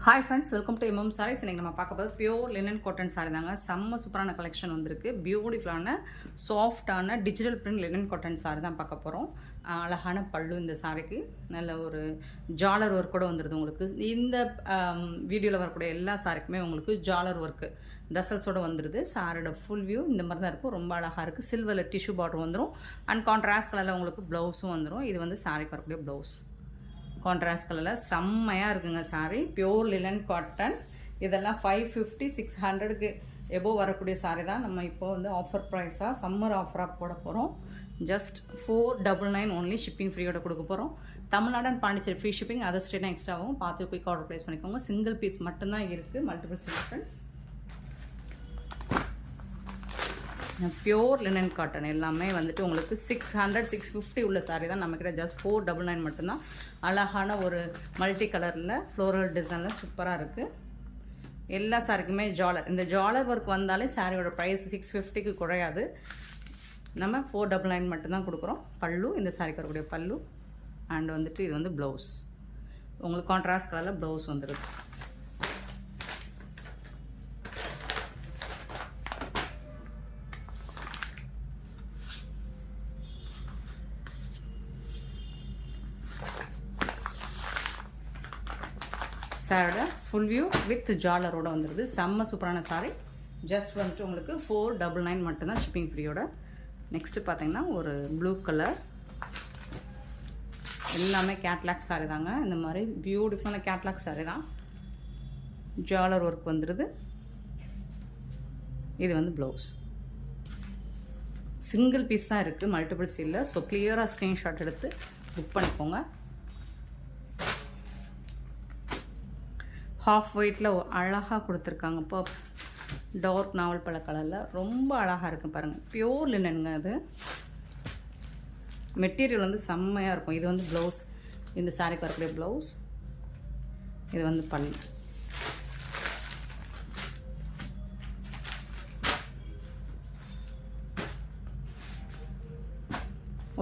Hi friends, welcome to MM sarees. இன்றைக்கி நம்ம பார்க்க போது பியூர் லினன் காட்டன் சாரி தாங்க. செம்ம சூப்பரான கலெக்ஷன் வந்திருக்கு. பியூட்டிஃபுல்லான சாஃப்டான digital print linen cotton sorry தான் பார்க்க போகிறோம். அழகான பல்லு இந்த சாரிக்கு, நல்ல ஒரு ஜாலர் ஒர்க் கூட வந்துடுது உங்களுக்கு. இந்த வீடியோவில் வரக்கூடிய எல்லா சாரிக்குமே உங்களுக்கு ஜாலர் ஒர்க்கு தசல்ஸோடு வந்துடுது. சாரியோட ஃபுல் வியூ இந்த மாதிரி தான் இருக்கும். ரொம்ப அழகாக இருக்குது. சில்வரில் டிஷ்யூ பார்டர் வந்துடும். அண்ட் கான்ட்ராஸ்ட் கலரில் உங்களுக்கு ப்ளவுஸும் வந்துடும். இது வந்து சாரிக்கு வரக்கூடிய ப்ளவுஸ் கான்ட்ராஸ்ட் கலரில் செம்மையாக இருக்குங்க சாரீ. Pure linen cotton. இதெல்லாம் 550 600க்கு எபோவ் வரக்கூடிய சாரீ தான். நம்ம இப்போ வந்து ஆஃபர் ப்ரைஸாக சம்மர் ஆஃபராக போட போகிறோம். Just 499 only. ஷிப்பிங் ஃப்ரீயோட கொடுக்க போகிறோம். Tamil Nadu and Pondicherry free shipping. Other ஸ்டேட்னா எக்ஸ்ட்ராவும். பார்த்து குயிக் ஆர்டர் ப்ளேஸ் பண்ணிக்கோங்க. சிங்கிள் பீஸ் மட்டும்தான் இருக்குது. Multiple selections. Pure linen cotton எல்லாமே வந்துட்டு உங்களுக்கு 600 650 உள்ள சாரீ தான். நம்மக்கிட்ட ஜஸ்ட் 499 மட்டும்தான். அழகான ஒரு மல்டி கலரில் ஃப்ளோரல் டிசைனில் சூப்பராக இருக்குது. எல்லா சாரிக்குமே ஜாலர். இந்த ஜாலர் ஒர்க் வந்தாலே சாரியோட ப்ரைஸ் 650க்கு குறையாது. நம்ம 499 மட்டும்தான் கொடுக்குறோம். பல்லு இந்த சாரிக்கு வரக்கூடிய பல்லு. அண்ட் வந்துட்டு இது வந்து ப்ளவுஸ். உங்களுக்கு கான்ட்ராஸ்ட் கலரில் ப்ளவுஸ் வந்துடுது. சாரோட ஃபுல் வியூ வித் ஜாலரோட வந்துடுது. செம்ம சூப்பரான சாரி. ஜஸ்ட் வந்துட்டு உங்களுக்கு 499 மட்டும்தான் ஷிப்பிங் ஃப்ரீயோட. நெக்ஸ்ட்டு பார்த்தீங்கன்னா ஒரு ப்ளூ கலர். எல்லாமே கேட்லாக் சாரி தாங்க. இந்த மாதிரி பியூட்டிஃபுல்லான கேட்லாக் சாரி தான். ஜாலர் ஒர்க் வந்துடுது. இது வந்து ப்ளவுஸ். சிங்கிள் பீஸ் தான் இருக்குது, மல்டிபிள்ஸ் இல்லை. ஸோ கிளியராக ஸ்க்ரீன்ஷாட் எடுத்து புக் பண்ணிக்கோங்க. ஹாஃப் ஒயிட்டில் அழகாக கொடுத்துருக்காங்க. இப்போ டார்க் நாவல் பழ கலரில் ரொம்ப அழகாக இருக்குது பாருங்கள். பியூர் லினனுங்க. அது மெட்டீரியல் வந்து செம்மையாக இருக்கும். இது வந்து ப்ளவுஸ். இந்த சாரிக்கு வரக்கூடிய ப்ளவுஸ். இது வந்து பல்லு.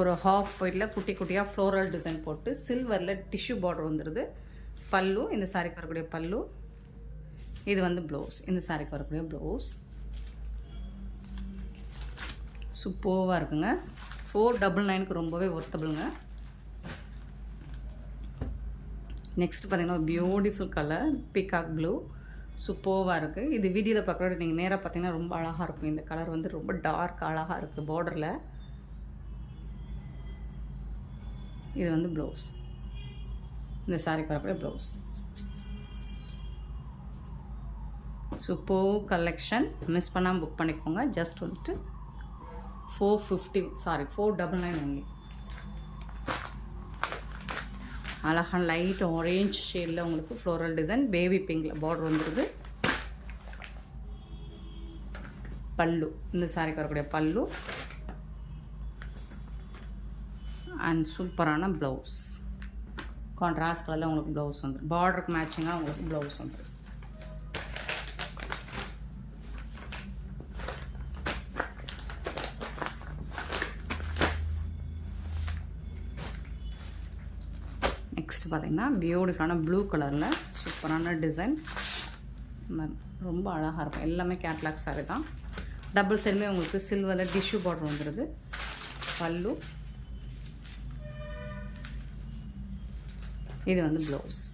ஒரு ஹாஃப் ஒயிட்டில் குட்டி குட்டியாக ஃப்ளோரல் டிசைன் போட்டு சில்வரில் டிஷ்யூ பார்டர் வந்துடுது. பல்லு இந்த சாரிக்கு வரக்கூடிய பல்லு. இது வந்து ப்ளவுஸ். இந்த சாரிக்கு வரக்கூடிய ப்ளவுஸ். சூப்பராக இருக்குங்க. 499க்கு ரொம்பவே ஒர்த்தபிளுங்க. நெக்ஸ்ட் பார்த்தீங்கன்னா ஒரு பியூட்டிஃபுல் கலர் பீகாக் ப்ளூ. சூப்பராக இருக்குது. இது வீடியோவில் பார்க்குறோட நீங்கள் நேராக பார்த்தீங்கன்னா ரொம்ப அழகாக இருக்கும். இந்த கலர் வந்து ரொம்ப டார்க் அழகாக இருக்குது பார்டரில். இது வந்து ப்ளவுஸ். இந்த சாரிக்கு வரக்கூடிய ப்ளவுஸ். Super collection. மிஸ் பண்ணாமல் புக் பண்ணிக்கோங்க. ஜஸ்ட் வந்துட்டு 499 ஒன்லி. அழகான லைட் ஆரேஞ்ச் ஷேடில் உங்களுக்கு ஃப்ளோரல் டிசைன் பேபி பிங்கில் பார்டர் வந்துடுது. பல்லு இந்த சாரிக்கு வரக்கூடிய பல்லு. அண்ட் சூப்பரான ப்ளவுஸ். கான்ட்ராஸ்ட் கலரில் உங்களுக்கு ப்ளவுஸ் வந்துடும். பார்டருக்கு மேட்சிங்காக உங்களுக்கு ப்ளவுஸ் வந்துடும். நெக்ஸ்ட் பார்த்தீங்கன்னா பியூட்டிஃபுல்லான ப்ளூ கலரில் சூப்பரான டிசைன். ரொம்ப அழகாக இருக்கும். எல்லாமே கேட்லாக் சாரி தான். டபுள் சைடுமே உங்களுக்கு சில்வரில் டிஷ்யூ பார்டர் வந்துடுது. பல்லு. இது வந்து ப்ளவுஸ்.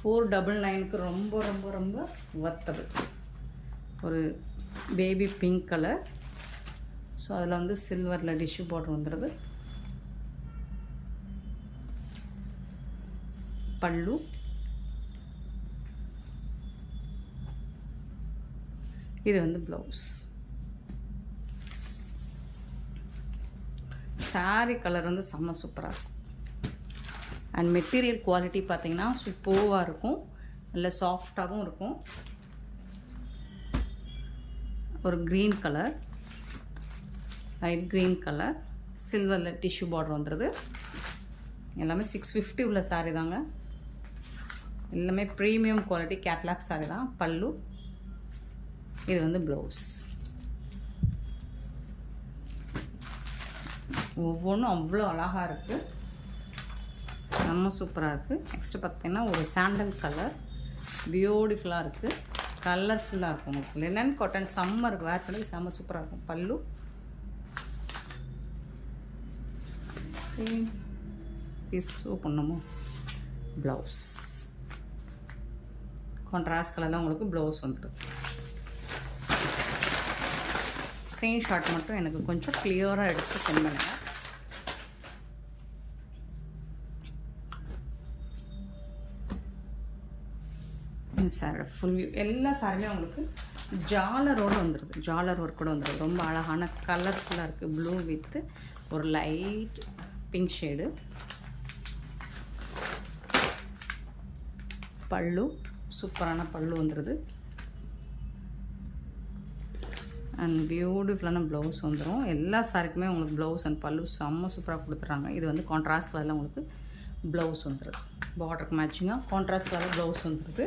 $499க்கு ரொம்ப ரொம்ப ரொம்ப ஒர்த்தபிள். ஒரு பேபி பிங்க் கலர். ஸோ அதில் வந்து சில்வரில் டிஷ்யூ பார்டர் வந்துடுது. பல்லு. இது வந்து ப்ளவுஸ். சாரி கலர் வந்து செம்ம சூப்பராக இருக்கும். அண்ட் மெட்டீரியல் குவாலிட்டி பார்த்தீங்கன்னா சூப்பராக இருக்கும். நல்ல சாஃப்டாகவும் இருக்கும். ஒரு green colour, light green colour, சில்வரில் டிஷ்யூ பார்டர் வந்துடுது. எல்லாமே 650 உள்ள சாரி தாங்க. எல்லாமே ப்ரீமியம் குவாலிட்டி கேட்லாக் சாரி தான். பல்லு. இது வந்து ப்ளவுஸ். ஒவ்வொன்றும் அவ்வளோ அழகாக இருக்குது, செம்ம சூப்பராக இருக்குது. நெக்ஸ்ட்டு பார்த்தீங்கன்னா ஒரு சாண்டல் கலர் பியூட்டிஃபுல்லாக இருக்குது, கலர்ஃபுல்லாக இருக்கும். உங்களுக்கு லினன் காட்டன் சம்மருக்கு வேர் பண்ணி செம்ம சூப்பராக இருக்கும். பல்லு பீஸ் ஷூ பண்ணுமோ. ப்ளவுஸ் கான்ட்ராஸ்ட் கலரில் உங்களுக்கு ப்ளவுஸ் வந்துடும். ஸ்க்ரீன்ஷாட் மட்டும் எனக்கு கொஞ்சம் கிளியராக எடுத்து சென்ட் பண்ணுங்கள். சார் ஃபுல் வியூ எல்லா சாரியுமே உங்களுக்கு ஜாலரோடு வந்துடுது, ஜாலர் ஒர்க் கூட வந்துடுது. ரொம்ப அழகான கலர்ஃபுல்லாக இருக்குது. ப்ளூ வித்து ஒரு லைட் பிங்க் ஷேடு. பல்லு சூப்பரான பல்லு வந்துடுது. அண்ட் பியூட்டிஃபுல்லான ப்ளவுஸ் வந்துடும். எல்லா சாரிக்குமே உங்களுக்கு ப்ளவுஸ் அண்ட் பல்லு செம்ம சூப்பராக கொடுத்துட்றாங்க. இது வந்து கான்ட்ராஸ்ட் கலரில் உங்களுக்கு ப்ளவுஸ் வந்துடுது. பார்டருக்கு மேட்சிங்காக கான்ட்ராஸ்ட் கலர் ப்ளவுஸ் வந்துடுது.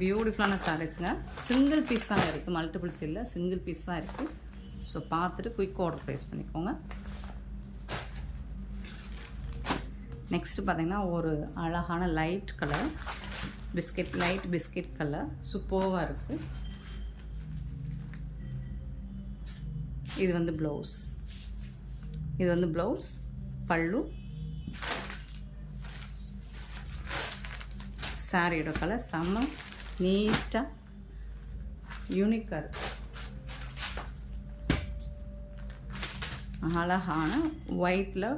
பியூட்டிஃபுல்லான சாரீஸுங்க. சிங்கிள் பீஸ் தான் இருக்குது, மல்டிபிள்ஸ் இல்லை, சிங்கிள் பீஸ் தான் இருக்குது. ஸோ பார்த்துட்டு குயிக் ஆர்டர் ப்ளேஸ் பண்ணிக்கோங்க. நெக்ஸ்ட்டு பார்த்திங்கன்னா ஒரு அழகான light colour light biscuit colour சூப்பராக இருக்குது. இது வந்து ப்ளவுஸ், இது வந்து ப்ளவுஸ், பல்லு, சாரியோட கலர் செம்ம நீட்டாக யூனிக்காக இருக்குது. அழகான ஒயிட்டில்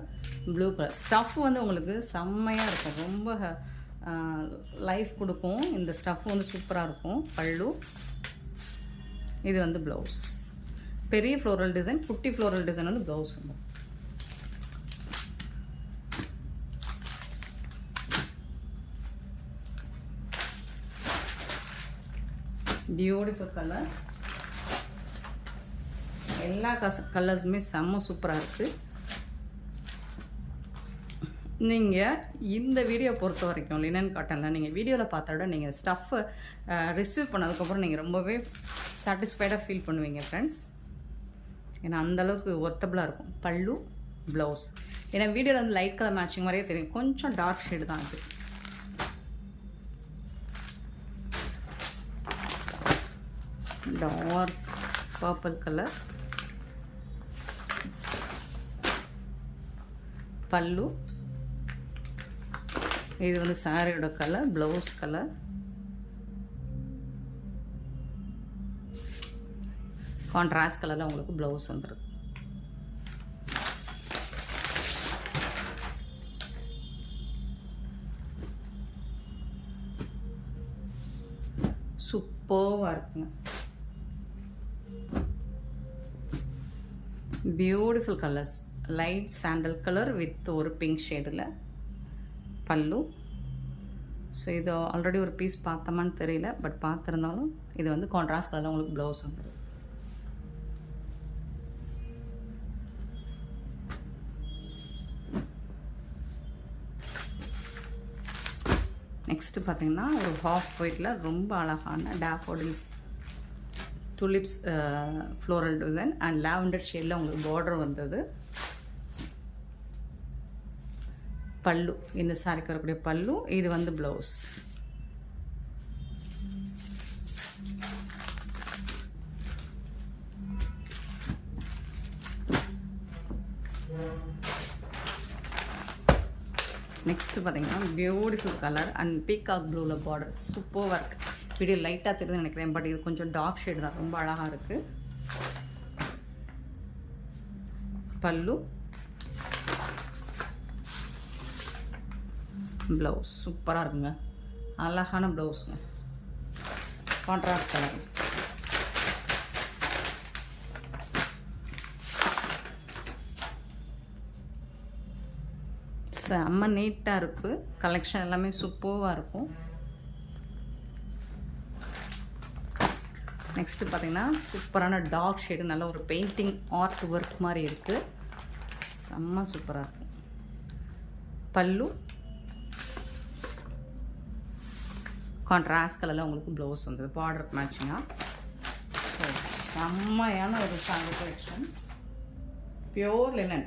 ப்ளூ கலர் ஸ்டஃப் வந்து உங்களுக்கு செம்மையாக இருக்கும். ரொம்ப லைஃப் கொடுக்கும். இந்த ஸ்டஃப் வந்து சூப்பராக இருக்கும். பல்லு, இது வந்து ப்ளவுஸ். பெரிய ஃப்ளோரல் டிசைன், குட்டி ஃப்ளோரல் டிசைன் வந்து ப்ளவுஸ் வந்து. Beautiful colour. எல்லா கலர்ஸுமே செம்ம சூப்பராக இருக்குது. நீங்கள் இந்த வீடியோ பொறுத்த வரைக்கும் லினன் காட்டனில் நீங்கள் வீடியோவில் பார்த்த விட நீங்கள் ஸ்டஃப்பை ரிசீவ் பண்ணதுக்கப்புறம் நீங்கள் ரொம்பவே சாட்டிஸ்ஃபைடாக ஃபீல் பண்ணுவீங்க ஃப்ரெண்ட்ஸ். ஏன்னா அந்தளவுக்கு ஒர்த்தபுளாக இருக்கும். பல்லு, ப்ளவுஸ். ஏன்னா வீடியோவில் வந்து லைட் கலர் மேட்சிங் மாதிரியே தெரியும், கொஞ்சம் டார்க் ஷேடு தான் அது. டார்க் பர்பிள் கலர் பல்லு, இது வந்து சாரியோட கலர், ப்ளவுஸ் கலர். கான்ட்ராஸ்ட் கலரில் உங்களுக்கு ப்ளவுஸ் வந்துடும். சூப்பராக இருக்குங்க. Beautiful colours. Light sandal colour with ஒரு பிங்க் ஷேடில் பல்லு. ஸோ இது ஆல்ரெடி ஒரு பீஸ் பார்த்தோமான்னு தெரியல, பட் பார்த்துருந்தாலும் இது வந்து கான்ட்ராஸ்ட் கலரில் உங்களுக்கு ப்ளவுஸ் வந்துடும். நெக்ஸ்ட்டு பார்த்திங்கன்னா ஒரு ஹாஃப் ஒயிட்டில் ரொம்ப அழகான daffodils tulips floral design and lavender ஷேடில் உங்களுக்கு பார்டர் வந்தது. பல்லு, இந்த சாரிக்கு வரக்கூடிய பல்லு, இது வந்து ப்ளவுஸ். நெக்ஸ்ட்டு பார்த்தீங்கன்னா பியூட்டிஃபுல் கலர் அண்ட் பீகாக் ப்ளூவில் பார்டர் சூப்பராக இருக்குது. வீடியோ லைட்டாக தெரியுதுன்னு நினைக்கிறேன், பட் இது கொஞ்சம் டார்க் ஷேடு தான், ரொம்ப அழகாக இருக்குது. பல்லு, ப்ளவுஸ் சூப்பராக இருக்குங்க. அழகான ப்ளவுஸுங்க, கான்ட்ராஸ்ட் கலர். செம்ம நீட்டாக இருக்குது. கலெக்ஷன் எல்லாமே சூப்பராக இருக்கும். நெக்ஸ்ட்டு பார்த்திங்கன்னா சூப்பரான டார்க் ஷேடு, நல்ல ஒரு பெயிண்டிங் ஆர்ட் ஒர்க் மாதிரி இருக்குது. செம்ம சூப்பராக இருக்கும். பல்லு, கான்ட்ராஸ்ட் கலரில் உங்களுக்கு ப்ளவுஸ் வந்தது பார்டருக்கு மேட்சிங்காக. செம்மையான ஒரு sorry collection. Pure linen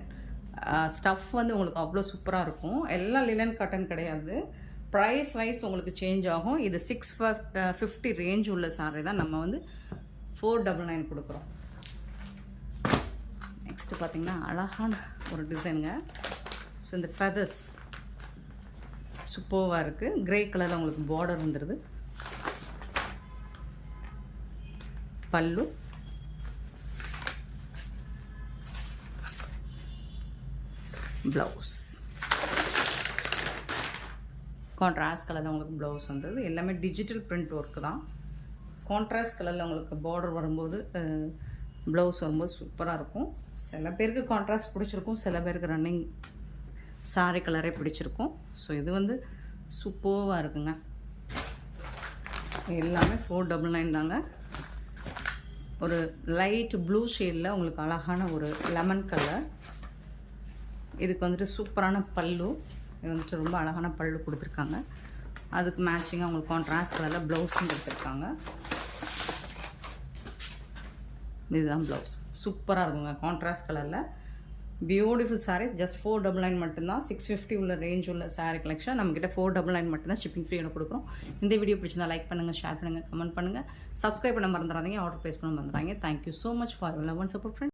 stuff வந்து உங்களுக்கு அவ்வளோ சூப்பராக இருக்கும். எல்லாம் லினன் காட்டன் கிடையாது. ப்ரைஸ் வைஸ் உங்களுக்கு சேஞ்ச் ஆகும். இது 650 ரேஞ்ச் உள்ள சாரி தான் நம்ம வந்து 499 கொடுக்குறோம். நெக்ஸ்ட்டு பார்த்திங்கன்னா அழகான ஒரு டிசைனுங்க. ஸோ இந்த ஃபெதர்ஸ் சூப்பராக இருக்குது. கிரே கலரில் உங்களுக்கு பார்டர் வந்துடுது. பல்லு, ப்ளவுஸ் கான்ட்ராஸ்ட் கலரில் உங்களுக்கு ப்ளவுஸ் வந்தது. எல்லாமே டிஜிட்டல் பிரிண்ட் ஒர்க்கு தான். கான்ட்ராஸ்ட் கலரில் உங்களுக்கு பார்டர் வரும்போது ப்ளவுஸ் வரும்போது சூப்பராக இருக்கும். சில பேருக்கு கான்ட்ராஸ்ட் பிடிச்சிருக்கும், சில பேருக்கு ரன்னிங் சாரி கலரே பிடிச்சிருக்கும். ஸோ இது வந்து சூப்பராக இருக்குங்க. எல்லாமே 499 தாங்க. ஒரு லைட் ப்ளூ ஷேடில் உங்களுக்கு அழகான ஒரு லெமன் கலர். இதுக்கு வந்துட்டு சூப்பரான பல்லு. இது வந்துட்டு ரொம்ப அழகான பல்லு கொடுத்துருக்காங்க. அதுக்கு மேட்சிங்காக உங்களுக்கு கான்ட்ராஸ்ட் கலரில் ப்ளவுஸும் கொடுத்துருக்காங்க. இதுதான் ப்ளவுஸ். சூப்பராக இருக்குங்க கான்ட்ராஸ்ட் கலரில். பியூட்டிஃபுல் சாரீஸ். ஜஸ்ட் 499 மட்டும்தான். 650 உள்ள ரேஞ்ச் உள்ள சாரீ கலெக்ஷன் நம்மக்கிட்ட 499 மட்டும்தான் ஷிப்பிங் ஃப்ரீயோட கொடுக்குறோம். இந்த வீடியோ பிடிச்சிருந்தா லைக் பண்ணுங்கள், ஷேர் பண்ணுங்கள், கமெண்ட் பண்ணுங்கள், சப்ஸ்கிரைப் பண்ண மறந்துடாதீங்க, ஆர்டர் ப்ளேஸ் பண்ண மறந்துடாதீங்க. Thank you so much for your love and support friend.